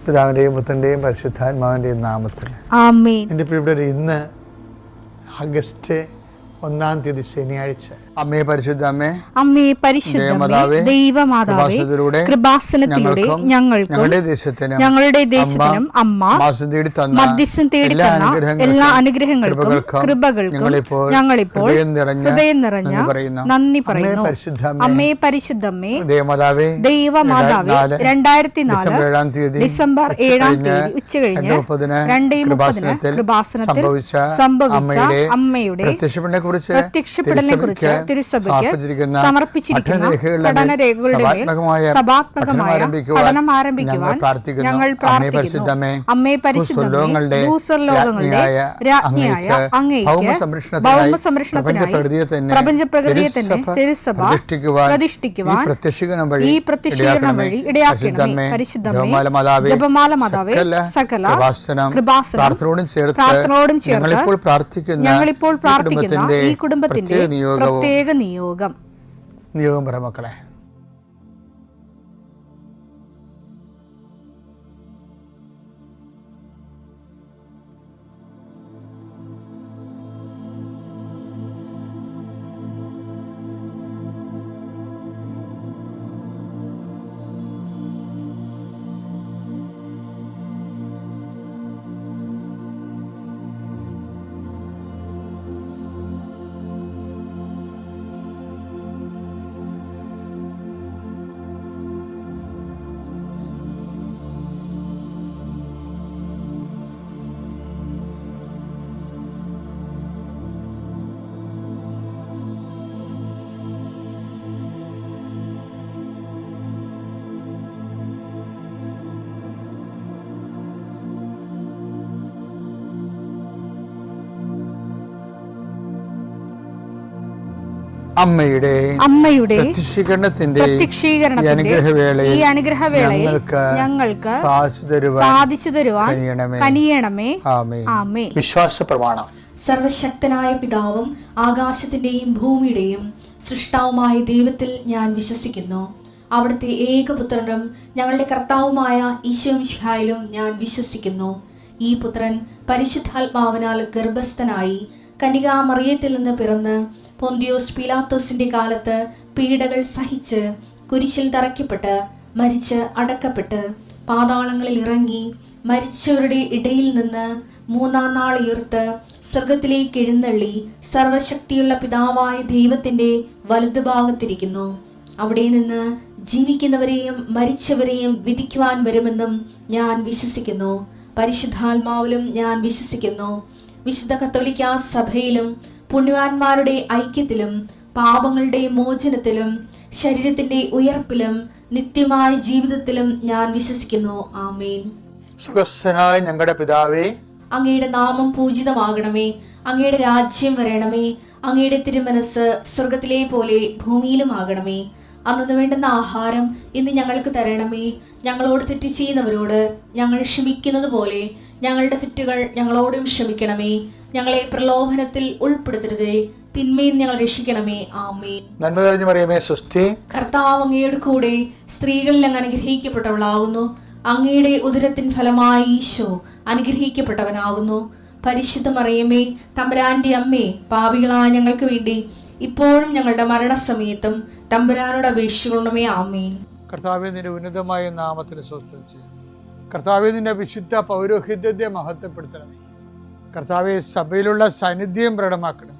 പിതാവിൻ്റെയും പുത്രൻ്റെയും പരിശുദ്ധാത്മാവിൻ്റെയും നാമത്തിൽ ആമേൻ. എൻ്റെ പ്രിയപ്പെട്ടവർ, ഇന്ന് ആഗസ്റ്റ് 1-ാം തീയതി ശനിയാഴ്ച. അമ്മേ പരിശുദ്ധ അമ്മേ, അമ്മേ പരിശുദ്ധ ദൈവമാതാവേ, കൃപാസനത്തിലൂടെ ഞങ്ങളുടെ ദേശത്തിനും അമ്മ മധ്യസ്ഥം തേടി തന്ന എല്ലാ അനുഗ്രഹങ്ങൾക്കും കൃപകൾക്കും ഞങ്ങളിപ്പോൾ ഹൃദയം നിറഞ്ഞ നന്ദി പറയുന്നു. അമ്മേ പരിശുദ്ധമ്മേ ദൈവമാതാവേ, 2004 ഡിസംബർ 7-ാം തീയതി ഉച്ചകഴിഞ്ഞ് 2:30 കൃപാസനത്തിൽ സംഭവിച്ച അമ്മയുടെ പ്രത്യക്ഷപ്പെടലിനെ കുറിച്ച് തിരുസഭയ്ക്ക് സമർപ്പിച്ചിരിക്കുന്ന പഠനരേഖകളുടെ മേൽ സഭാത്മകമായ പഠനം ആരംഭിക്കുവാൻ ഞങ്ങൾ പ്രാർത്ഥിക്കുന്നു. അമ്മേ പരിശുദ്ധമേ, ഭൂസ്വർലോകങ്ങളുടെ രാജ്ഞിയായ അങ്ങേയ്ക്ക് ഭൗമസംരക്ഷണത്തിനായി പ്രപഞ്ചപ്രകൃതിയെ തന്നെ തിരുസഭ പ്രതിഷ്ഠിക്കുവാൻ ഈ പ്രത്യക്ഷീകരണം വഴി ഇടയാക്കണമേ. പരിശുദ്ധമേ, ജപമാല മാതാവേ, സകല കൃപാസനം പ്രാർത്ഥനയോടും ചേർത്ത് ഞങ്ങളിപ്പോൾ പ്രാർത്ഥിക്കുന്ന ഈ കുടുംബത്തിന്റെ പ്രത്യേക നിയോഗം പറ മക്കളെ. അമ്മയുടെ പ്രത്യക്ഷീകരണത്തിന്റെ ഈ അനുഗ്രഹവേളയിൽ ഞങ്ങൾക്ക് സാധിച്ചു തരുവാൻ കനിയണമേ. ആമേൻ. വിശ്വാസ പ്രമാണം. സർവശക്തനായ പിതാവും ആകാശത്തിന്റെയും ഭൂമിയുടെയും സൃഷ്ടാവുമായ ദൈവത്തിൽ ഞാൻ വിശ്വസിക്കുന്നു. അവിടുത്തെ ഏകപുത്രനും ഞങ്ങളുടെ കർത്താവുമായ ഈശോ മിശിഹായിലും ഞാൻ വിശ്വസിക്കുന്നു. ഈ പുത്രൻ പരിശുദ്ധാത്മാവിനാൽ ഗർഭസ്ഥനായി കന്യകാമറിയത്തിൽ നിന്ന് പിറന്ന് പൊന്തിയോസ് പീലാത്തോസിന്റെ കാലത്ത് പീഡകൾ സഹിച്ച് കുരിശിൽ തറയ്ക്കപ്പെട്ട് മരിച്ച് അടക്കപ്പെട്ട് പാതാളങ്ങളിൽ ഇറങ്ങി മരിച്ചവരുടെ ഇടയിൽ നിന്ന് 3-ാം നാൾ ഉയർത്ത് സ്വർഗത്തിലേക്ക് എഴുന്നള്ളി സർവശക്തിയുള്ള പിതാവായ ദൈവത്തിന്റെ വലതുഭാഗത്തിരിക്കുന്നു. അവിടെ നിന്ന് ജീവിക്കുന്നവരെയും മരിച്ചവരെയും വിധിക്കുവാൻ വരുമെന്നും ഞാൻ വിശ്വസിക്കുന്നു. പരിശുദ്ധാത്മാവിലും ഞാൻ വിശ്വസിക്കുന്നു. വിശുദ്ധ കത്തോലിക്കാ സഭയിലും പുണ്യവാന്മാരുടെ ഐക്യത്തിലും പാപങ്ങളുടെ മോചനത്തിലും ശരീരത്തിന്റെ ഉയർപ്പിലും നിത്യമായ ജീവിതത്തിലും ഞാൻ വിശ്വസിക്കുന്നു. ആമേൻ. സ്വർഗ്ഗസ്ഥനായ ഞങ്ങളുടെ പിതാവേ, അങ്ങയുടെ നാമം പൂജിതമാകണമേ. അങ്ങയുടെ രാജ്യം വരണമേ. അങ്ങയുടെ തിരുമനസ് സ്വർഗത്തിലെ പോലെ ഭൂമിയിലും ആകണമേ. അന്നു വേണ്ടുന്ന ആഹാരം ഇന്ന് ഞങ്ങൾക്ക് തരണമേ. ഞങ്ങളോട് തെറ്റ് ചെയ്യുന്നവരോട് ഞങ്ങൾ ക്ഷമിക്കുന്നത് പോലെ ഞങ്ങളുടെ തെറ്റുകൾ ഞങ്ങളോടും ക്ഷമിക്കണമേ. ഞങ്ങളെ പ്രലോഭനത്തിൽ ഉൾപ്പെടുത്തരുതേ, തിന്മയിൽ ഞങ്ങൾ രക്ഷിക്കണമേ. ആമേൻ. നന്മ നിറഞ്ഞ മറിയമേ, സ്വസ്തി. കർത്താവ് അങ്ങയുടെ കൂടെ സ്ത്രീകളിൽ അങ്ങ് അനുഗ്രഹിക്കപ്പെട്ടവളാകുന്നു. അങ്ങയുടെ ഉദരത്തിൻ ഫലമായി ഈശോ അനുഗ്രഹിക്കപ്പെട്ടവനാകുന്നു. പരിശുദ്ധ മറിയമേ, തമ്പുരാന്റെ അമ്മേ, പാപികളായ ഞങ്ങൾക്ക് വേണ്ടി ഇപ്പോഴും ഞങ്ങളുടെ മരണസമയത്തും തമ്പുരാനോട് അപേക്ഷിക്കണമേ. ആമേൻ. കർത്താവേ, നിന്റെ ഉന്നതമായ നാമത്തിന് സ്തോത്രം ചെയ്യുന്നു. കർത്താവേ, നിന്റെ വിശുദ്ധ പൗരോഹിത്യത്തെ മഹത്വപ്പെടുത്തണമേ. കർത്താവെ, സഭയിലുള്ള സാന്നിധ്യം പ്രകടമാക്കണം.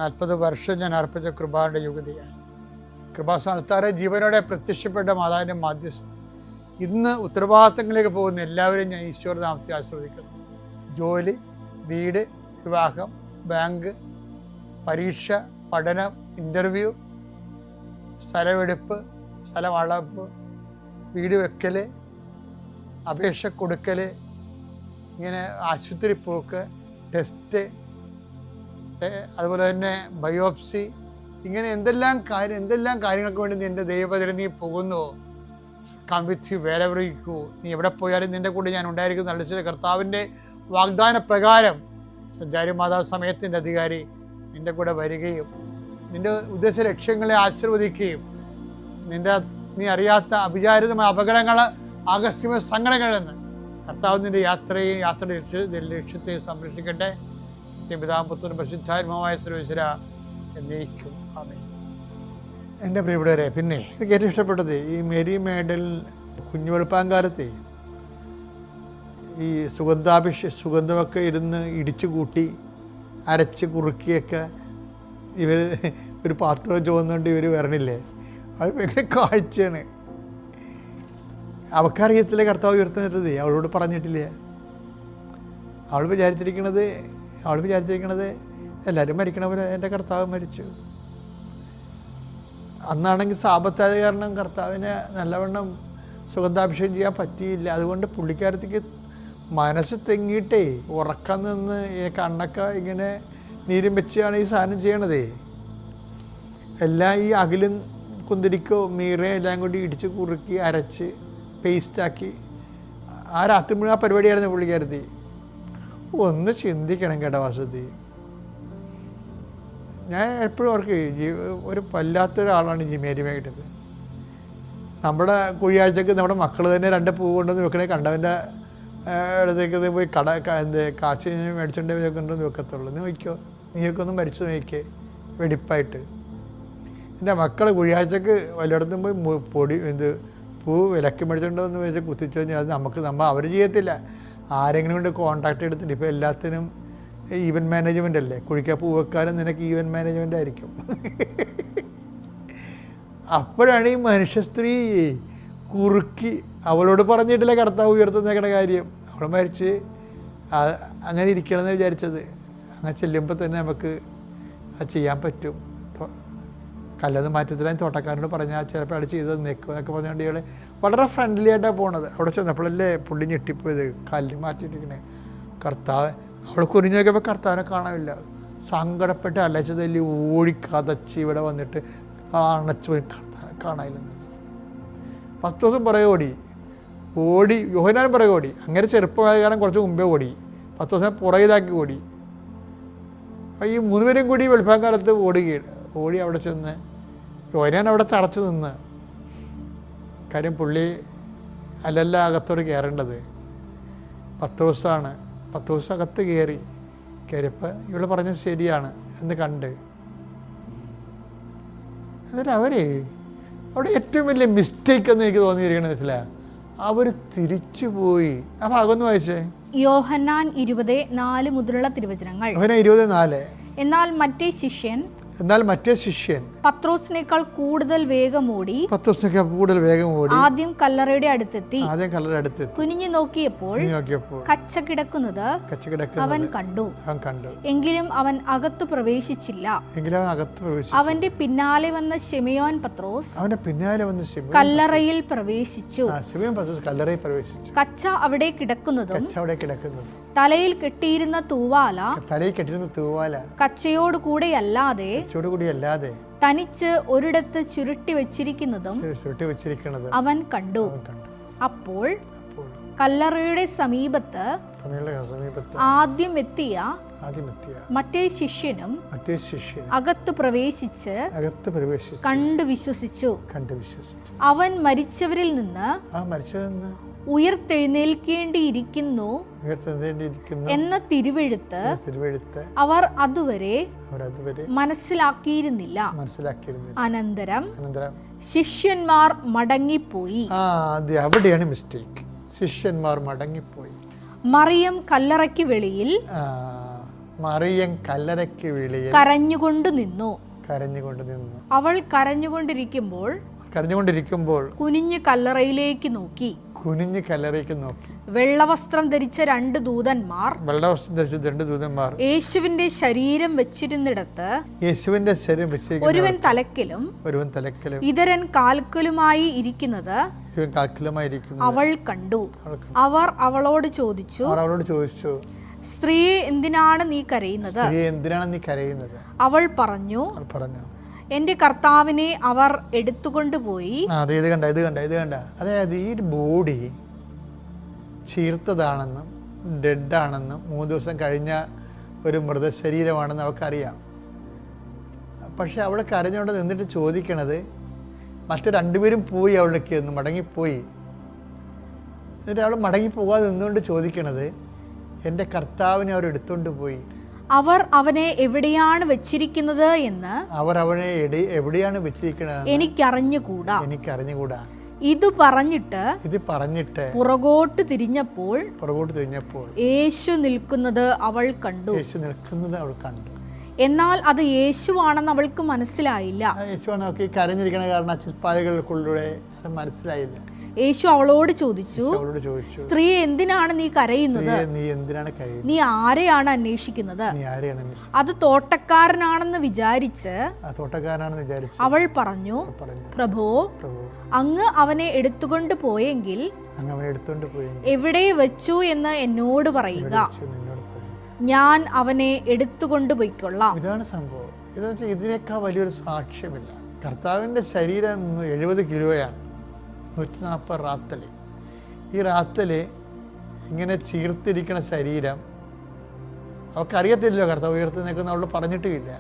40 വർഷം ഞാൻ അർപ്പിച്ച കൃപാന്റെ യുഗതിയാണ്. കൃപാസ്ഥാനത്താറെ ജീവനോടെ പ്രത്യക്ഷപ്പെട്ട മാതാവിൻ്റെ മാധ്യസ്ഥം ഇന്ന് ഉത്തരവാദിത്തങ്ങളിലേക്ക് പോകുന്ന എല്ലാവരെയും ഞാൻ ഈശ്വരനാമത്തിൽ ആസ്വദിക്കുന്നു. ജോലി, വീട്, വിവാഹം, ബാങ്ക്, പരീക്ഷ, പഠനം, ഇൻ്റർവ്യൂ, സ്ഥലമെടുപ്പ്, സ്ഥലം അളവ്, വീട് വെക്കൽ, അപേക്ഷ കൊടുക്കൽ, ഇങ്ങനെ ആശുപത്രി പോക്ക്, ടെസ്റ്റ്, അതുപോലെ തന്നെ ബയോപ്സി, ഇങ്ങനെ എന്തെല്ലാം കാര്യങ്ങൾക്ക് വേണ്ടി നിൻ്റെ ദൈവപദത്തിൽ നീ പോകുന്നുവോ, come with you wherever you go. നീ എവിടെ പോയാലും നിൻ്റെ കൂടെ ഞാൻ ഉണ്ടായിരിക്കും. നല്ല കർത്താവിൻ്റെ വാഗ്ദാന പ്രകാരം സഞ്ചാരി മാതാവ് സമയത്തിൻ്റെ അധികാരി നിൻ്റെ കൂടെ വരികയും നിൻ്റെ ഉദ്ദേശ ലക്ഷ്യങ്ങളെ ആശീർവദിക്കുകയും നീ അറിയാത്ത അവിചാരിതമായ അപകടങ്ങൾ ആകസ്മിക സങ്കടങ്ങളിൽ നിന്ന് കർത്താവ് നിന്റെ യാത്രയുടെ ലക്ഷ്യത്തെ സംരക്ഷിക്കട്ടെ. പിതാപുത്രനും പരിശുദ്ധാത്മാവായ സർവ്വേശ്വര എന്നേക്കും ആമേൻ. എൻ്റെ പ്രിയപ്പെട്ടവരെ, പിന്നെ എനിക്ക് ഏറ്റവും ഇഷ്ടപ്പെട്ടത് ഈ മേരി മേഡൽ കുഞ്ഞു വെളുപ്പാങ്കാലത്തെ ഈ സുഗന്ധമൊക്കെ ഇരുന്ന് ഇടിച്ചു കൂട്ടി അരച്ച് കുറുക്കിയൊക്കെ ഇവർ ഒരു പാത്രം ചോന്നുകൊണ്ട് ഇവർ വരണില്ലേ, അത് ഭയങ്കര കാഴ്ചയാണ്. അവൾക്കറിയത്തില്ല കർത്താവ് ഉയർത്തുന്നത്, അവളോട് പറഞ്ഞിട്ടില്ല. അവൾ വിചാരിച്ചിരിക്കണത് എല്ലാവരും മരിക്കണ പോലെ എൻ്റെ കർത്താവ് മരിച്ചു. അന്നാണെങ്കിൽ സാപത്തായ കാരണം കർത്താവിനെ നല്ലവണ്ണം സുഗന്ധാഭിഷേകം ചെയ്യാൻ പറ്റിയില്ല. അതുകൊണ്ട് പുള്ളിക്കാരത്തേക്ക് മനസ്സ് തെങ്ങിയിട്ടേ ഉറക്കം നിന്ന് കണ്ണൊക്കെ ഇങ്ങനെ നീരും വെച്ചാണ് ഈ സാധനം ചെയ്യണതേ. എല്ലാം ഈ അകിലും കുന്തിരിക്കോ മീറയോ എല്ലാം കൂടി ഇടിച്ച് കുറുക്കി അരച്ച് പേസ്റ്റാക്കി ആ രാത്രി മുഴുവൻ ആ പരിപാടിയായിരുന്നു പുള്ളിക്കാരത്തി. ഒന്ന് ചിന്തിക്കണം കേട്ടോ വാസുദി. ഞാൻ എപ്പോഴും അവർക്ക് ഒരു വല്ലാത്തൊരാളാണ് മേരി മേഘൻ. നമ്മുടെ കുഴിയാഴ്ചക്ക് നമ്മുടെ മക്കൾ തന്നെ 2 പൂ കൊണ്ടുവന്ന് വെക്കണേ കണ്ടവൻ്റെ അടുത്തേക്ക് പോയി കാശ് മേടിച്ചുകൊണ്ട് കൊണ്ടുവന്ന് വെക്കത്തുള്ളൂ. നീ നോക്കിയോ, നീയൊക്കെ ഒന്ന് മരിച്ചു നോക്കിയേ വെടിപ്പായിട്ട്. എൻ്റെ മക്കൾ കുഴിയാഴ്ചക്ക് വല്ലയിടത്തും പോയി പൂ വിലക്ക് മേടിച്ചുകൊണ്ടെന്ന് വെച്ച് കുത്തിച്ചു കഴിഞ്ഞാൽ അത് അവർ ചെയ്യത്തില്ല. ആരെങ്കിലും കൊണ്ട് കോൺടാക്ട് എടുത്തിട്ട്. ഇപ്പോൾ എല്ലാത്തിനും ഈവൻറ്റ് മാനേജ്മെൻ്റ് അല്ലേ. കുഴിക്കാൻ പൂ വെക്കാനും നിനക്ക് ഈവൻറ്റ് മാനേജ്മെൻ്റ് ആയിരിക്കും. അപ്പോഴാണ് ഈ മനുഷ്യ സ്ത്രീ കുറുക്കി അവളോട് പറഞ്ഞിട്ടില്ല കർത്താവ് ഉയർത്തുന്നേക്കണ കാര്യം. അവൾ മരിച്ച് അങ്ങനെ ഇരിക്കണമെന്ന് വിചാരിച്ചത്. അങ്ങനെ ചെല്ലുമ്പോൾ തന്നെ നമുക്ക് അത് ചെയ്യാൻ പറ്റും. കല്ലൊന്നും മാറ്റത്തില്ല, തോട്ടക്കാരനോട് പറഞ്ഞാൽ ചിലപ്പോൾ അവിടെ ചെയ്ത് നിൽക്കും എന്നൊക്കെ പറഞ്ഞുകൊണ്ട് ഇയാൾ വളരെ ഫ്രണ്ട്ലി ആയിട്ടാണ് പോണത്. അവിടെ ചെന്നപ്പോഴല്ലേ പുള്ളി ഞെട്ടിപ്പോയത്, കല്ല് മാറ്റിയിട്ടിരിക്കണേ. കർത്താവ് അവൾ കുനിഞ്ഞു നോക്കിയപ്പോൾ കർത്താവിനെ കാണാനില്ല. സങ്കടപ്പെട്ട് അലച്ചതല്ലി ഓടിക്കതച്ച് ഇവിടെ വന്നിട്ട് അണച്ചു പോയി കർത്താവ് കാണാനില്ലെന്ന്. 10 ദിവസം പുറകെ ഓടി യോഹന്നാൻ പുറകെ ഓടി. അങ്ങനെ ചെറുപ്പമായ കാരണം കുറച്ച് മുമ്പേ ഓടി. 10 ദിവസം പുറകിലാക്കി ഓടി. അപ്പോൾ ഈ 3 പേരും കൂടി വെളുപ്പാങ്കാലത്ത് ഓടി അവിടെ ചെന്ന് യോഹന്നാൻ അവിടെ തറച്ചു നിന്ന്. കാര്യം പുള്ളി അല്ലല്ല അകത്തോട് കയറേണ്ടത്. 10 ദിവസമാണ്. 10 ദിവസം അകത്ത് കയറിയപ്പോൾ ഇവൾ പറഞ്ഞത് ശരിയാണ് എന്ന് കണ്ട്. എന്നിട്ട് അവിടെ ഏറ്റവും വലിയ മിസ്റ്റേക്ക് എന്ന് എനിക്ക് തോന്നിയിരിക്കണത് മനസ്സിലാ, അവർ തിരിച്ചുപോയി. ആ ഭാഗം ഒന്ന് വായിച്ചേ. യോഹന്നാൻ 20:4 മുതലുള്ള തിരുവചനങ്ങൾ. യോഹന്നാൻ 20:4. എന്നാൽ മറ്റേ ശിഷ്യൻ പത്രോസിനേക്കാൾ കൂടുതൽ വേഗം ഓടി ആദ്യം കല്ലറയുടെ അടുത്തെത്തി കുനിഞ്ഞു നോക്കിയപ്പോൾ കച്ച കിടക്കുന്നത് അവൻ കണ്ടു. എങ്കിലും അവൻ അകത്തു പ്രവേശിച്ചില്ല. അവന്റെ പിന്നാലെ വന്ന ശിമയോൻ പത്രോസ് കല്ലറയിൽ പ്രവേശിച്ചു. കച്ച അവിടെ കിടക്കുന്നതും തലയിൽ കെട്ടിയിരുന്ന തൂവാല കച്ചയോട് കൂടെയല്ലാതെ തനിച്ച് ഒരിടത്ത് ചുരുട്ടി വെച്ചിരിക്കുന്നതും അവൻ കണ്ടു. അപ്പോൾ കല്ലറയുടെ സമീപത്ത് ആദ്യം എത്തിയ മറ്റേ ശിഷ്യനും അകത്ത് പ്രവേശിച്ച് കണ്ടു വിശ്വസിച്ചു. അവൻ മരിച്ചവരിൽ നിന്ന് ഉയർത്തെഴുന്നേൽക്കേണ്ടിയിരിക്കുന്നു എന്ന തിരുവെഴുത്ത് അവർ അതുവരെ മനസ്സിലാക്കിയിരുന്നില്ല. അനന്തരം ശിഷ്യന്മാർ മടങ്ങിപ്പോയി. അവിടെയാണ് മിസ്റ്റേക്ക്. ശിഷ്യന്മാർ മടങ്ങിപ്പോയി. മറിയം കല്ലറയ്ക്ക് വെളിയിൽ കരഞ്ഞുകൊണ്ട് നിന്നു. അവൾ കരഞ്ഞുകൊണ്ടിരിക്കുമ്പോൾ കുനിഞ്ഞ് കല്ലറയിലേക്ക് നോക്കി. വെള്ളവസ്ത്രം ധരിച്ച 2 ദൂതന്മാർ യേശുവിന്റെ ശരീരം വെച്ചിരുന്നിടത്ത് ഒരുവൻ തലക്കിലും ഇതരൻ കാൽക്കലുമായി ഇരിക്കുന്നത് അവൾ കണ്ടു. അവർ അവളോട് ചോദിച്ചു, സ്ത്രീയെ എന്തിനാണ് നീ കരയുന്നത്? അവൾ പറഞ്ഞു, എന്റെ കർത്താവിനെ അവർ എടുത്തുകൊണ്ടുപോയി. ഇത് കണ്ട. അതായത് ഈ ബോഡി ചീർത്തതാണെന്നും ഡെഡാണെന്നും 3 ദിവസം കഴിഞ്ഞ ഒരു മൃതശരീരമാണെന്ന് അവൾക്കറിയാം. പക്ഷെ അവൾ കരഞ്ഞുകൊണ്ട് നിന്നിട്ട് ചോദിക്കണത്, മറ്റു 2 പേരും പോയി, അവളിലേക്ക് ഒന്ന് മടങ്ങിപ്പോയി. എന്നിട്ട് അവൾ മടങ്ങിപ്പോകാതെ നിന്നുകൊണ്ട് ചോദിക്കണത്, എൻ്റെ കർത്താവിനെ അവർ എടുത്തുകൊണ്ട് പോയി. അവർ അവനെ എവിടെയാണ് വെച്ചിരിക്കുന്നത് എന്ന് എവിടെയാണ് വെച്ചിരിക്കുന്നത് എനിക്കറിഞ്ഞുകൂടാ. ഇത് പറഞ്ഞിട്ട് പുറകോട്ട് തിരിഞ്ഞപ്പോൾ യേശു നിൽക്കുന്നത് അവൾ കണ്ടു. എന്നാൽ അത് യേശുവാണെന്ന് അവൾക്ക് മനസ്സിലായില്ല. കരഞ്ഞിരിക്കണ കാരണം ചിൽപ്പാലുകൾക്കുള്ളിലൂടെ അത് മനസ്സിലായില്ല. യേശു അവളോട് ചോദിച്ചു, സ്ത്രീ എന്തിനാണ് നീ കരയുന്നത്? നീ ആരെയാണ് അന്വേഷിക്കുന്നത്? അത് തോട്ടക്കാരനാണെന്ന് വിചാരിച്ച് അവൾ പറഞ്ഞു, പ്രഭോ, അങ്ങ് അവനെ എടുത്തുകൊണ്ട് പോയെങ്കിൽ എവിടെ വെച്ചു എന്ന് എന്നോട് പറയുക, ഞാൻ അവനെ എടുത്തുകൊണ്ട് പോയിക്കൊള്ളാം. ഇതാണ് സംഭവം. ഇതെന്ന് വെച്ചാൽ ഇതിനേക്കാൾ വലിയൊരു സാക്ഷ്യമില്ല. കർത്താവിൻ്റെ ശരീരം 70 കിലോയാണ്, 140 റാത്തല്. ഈ റാത്തല് ഇങ്ങനെ ചീർത്തിരിക്കുന്ന ശരീരം അവൾക്കറിയത്തില്ലല്ലോ കർത്താവ് ഉയർത്തി നിൽക്കുന്ന. അവൾ പറഞ്ഞിട്ടുമില്ല.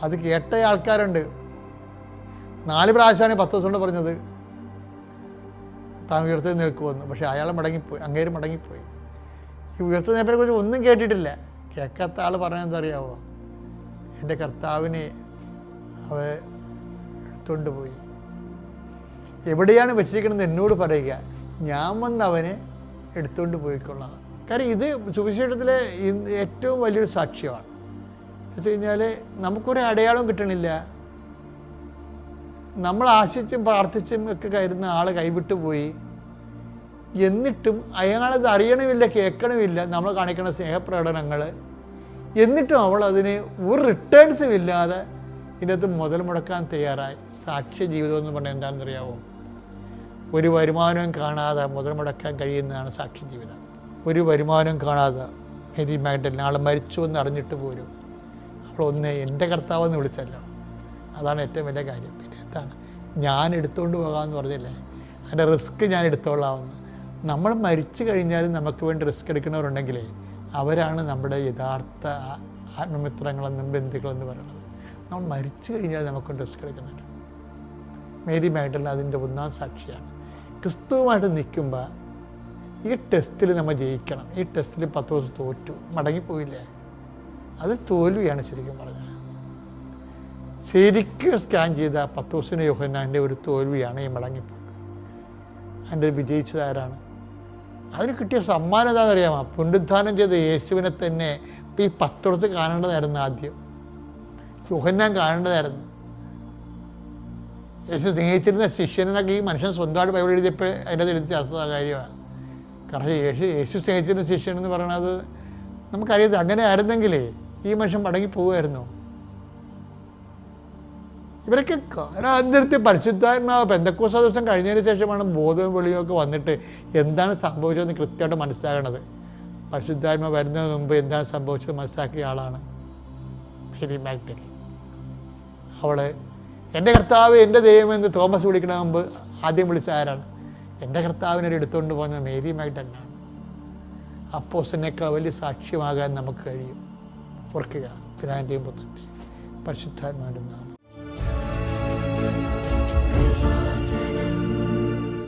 അത് കേട്ട ആൾക്കാരുണ്ട്. 4 പ്രാവശ്യമാണ് 10 ദിവസം കൊണ്ട് പറഞ്ഞത് താൻ ഉയർത്തി നിൽക്കുമെന്ന്. പക്ഷെ അയാൾ അങ്ങേര് മടങ്ങിപ്പോയി. ഈ ഉയർത്തി നിൽപ്പിനെ കുറിച്ച് ഒന്നും കേട്ടിട്ടില്ല. കേൾക്കാത്ത ആൾ പറഞ്ഞതെന്താ അറിയാവോ? എൻ്റെ കർത്താവിനെ അവ എടുത്തുകൊണ്ട് പോയി. എവിടെയാണ് വെച്ചിരിക്കണമെന്ന് എന്നോട് പറയുക, ഞാൻ വന്ന് അവനെ എടുത്തുകൊണ്ട് പോയിക്കൊള്ളാം. കാര്യം ഇത് സുവിശേഷത്തിലെ ഏറ്റവും വലിയൊരു സാക്ഷ്യമാണ്. എന്ന് വെച്ച് കഴിഞ്ഞാൽ നമുക്കൊരു അടയാളം കിട്ടണില്ല. നമ്മൾ ആശിച്ചും പ്രാർത്ഥിച്ചും ഒക്കെ കരുതുന്ന ആൾ കൈവിട്ടു പോയി. എന്നിട്ടും അയാളത് അറിയണമില്ല, കേൾക്കണമില്ല നമ്മൾ കാണിക്കുന്ന സ്നേഹപ്രകടനങ്ങൾ. എന്നിട്ടും അവൾ അതിന് ഒരു റിട്ടേൺസും ഇല്ലാതെ ഇതിനകത്ത് മുതൽ മുടക്കാൻ തയ്യാറായി. സാക്ഷ്യ ജീവിതം എന്ന് പറഞ്ഞാൽ എന്താണെന്നറിയാമോ? ഒരു വരുമാനവും കാണാതെ മുതൽ മുടക്കാൻ കഴിയുന്നതാണ് സാക്ഷി ജീവിതം. ഒരു വരുമാനവും കാണാതെ മേരി മാഗ്ഡലിൻ ആൾ മരിച്ചു എന്ന് അറിഞ്ഞിട്ട് പോലും അവളൊന്ന് എൻ്റെ കർത്താവെന്ന് വിളിച്ചല്ലോ. അതാണ് ഏറ്റവും വലിയ കാര്യം. പിന്നെ എന്താണ്, ഞാൻ എടുത്തുകൊണ്ട് പോകാമെന്ന് പറഞ്ഞില്ലേ, അതിൻ്റെ റിസ്ക് ഞാൻ എടുത്തോളാമെന്ന്. നമ്മൾ മരിച്ചു കഴിഞ്ഞാലും നമുക്ക് വേണ്ടി റിസ്ക് എടുക്കുന്നവരുണ്ടെങ്കിലേ അവരാണ് നമ്മുടെ യഥാർത്ഥ ആത്മമിത്രങ്ങളെന്നും ബന്ധുക്കളെന്ന് പറയുന്നത്. നമ്മൾ മരിച്ചു കഴിഞ്ഞാൽ നമുക്ക് റിസ്ക് എടുക്കുന്നുണ്ട്. മേരി മാഗ്ഡലിൻ അതിൻ്റെ ഒന്നാം സാക്ഷിയാണ്. ക്രിസ്തുവുമായിട്ട് നിൽക്കുമ്പോൾ ഈ ടെസ്റ്റിൽ നമ്മൾ ജയിക്കണം. ഈ ടെസ്റ്റിൽ 10 ദിവസം തോറ്റു, മടങ്ങിപ്പോയില്ലേ, അത് തോൽവിയാണ് ശരിക്കും പറഞ്ഞാൽ. ശരിക്കും സ്കാൻ ചെയ്ത 10 ദിവസം യോഹന്നാൻ്റെ ഒരു തോൽവിയാണ് ഈ മടങ്ങിപ്പോക്ക്. അതിൻ്റെ വിജയിച്ചത് ആരാണ്? അതിന് കിട്ടിയ സമ്മാനം എന്താണെന്നറിയാമോ? പുനരുദ്ധാനം ചെയ്ത യേശുവിനെ തന്നെ ഈ 10 ദിവസം കാണേണ്ടതായിരുന്നു. ആദ്യം യോഹന്നാൻ കാണേണ്ടതായിരുന്നു. യേശു സ്നേഹിച്ചിരുന്ന ശിഷ്യനെന്നൊക്കെ ഈ മനുഷ്യൻ സ്വന്തമായിട്ട് ബൈബിൾ എഴുതിയപ്പോൾ അതിൻ്റെ എഴുതി ചേർത്തത് കാര്യമാണ്. കാരണം യേശു സ്നേഹിച്ചിരുന്ന ശിഷ്യൻ എന്ന് പറയണത് നമുക്കറിയാം. അങ്ങനെ ആയിരുന്നെങ്കിലേ ഈ മനുഷ്യൻ മടങ്ങി പോകുമായിരുന്നു. ഇവരൊക്കെ കാലാന്തരത്തിൽ പരിശുദ്ധാത്മാവ് പെന്തക്കോസ്ത് ദിവസം കഴിഞ്ഞതിന് ശേഷമാണ് ബോധവും വെളിയൊക്കെ വന്നിട്ട് എന്താണ് സംഭവിച്ചതെന്ന് കൃത്യമായിട്ട് മനസ്സിലാകണത്. പരിശുദ്ധാത്മാവ് വരുന്നതിന് മുമ്പ് എന്താണ് സംഭവിച്ചത് മനസ്സിലാക്കിയ ആളാണ് മേരി മാഗ്ഡലിൻ. അവൾ എൻ്റെ കർത്താവ് എൻ്റെ ദൈവം എന്ന് തോമസ് വിളിക്കണ മുമ്പ് ആദ്യം വിളിച്ച ആരാണ്? എൻ്റെ കർത്താവിനെ എടുത്തുകൊണ്ട് പോകുന്ന മേരി മാഗ്ഡലിനാണ്. അപ്പോസ്തലനേക്കാൾ വലിയ സാക്ഷ്യമാകാൻ നമുക്ക് കഴിയും. ഓർക്കുക, പിതാവിൻ്റെയും പുത്രൻ്റെയും പരിശുദ്ധാത്മാവിൻ്റെ നാമം.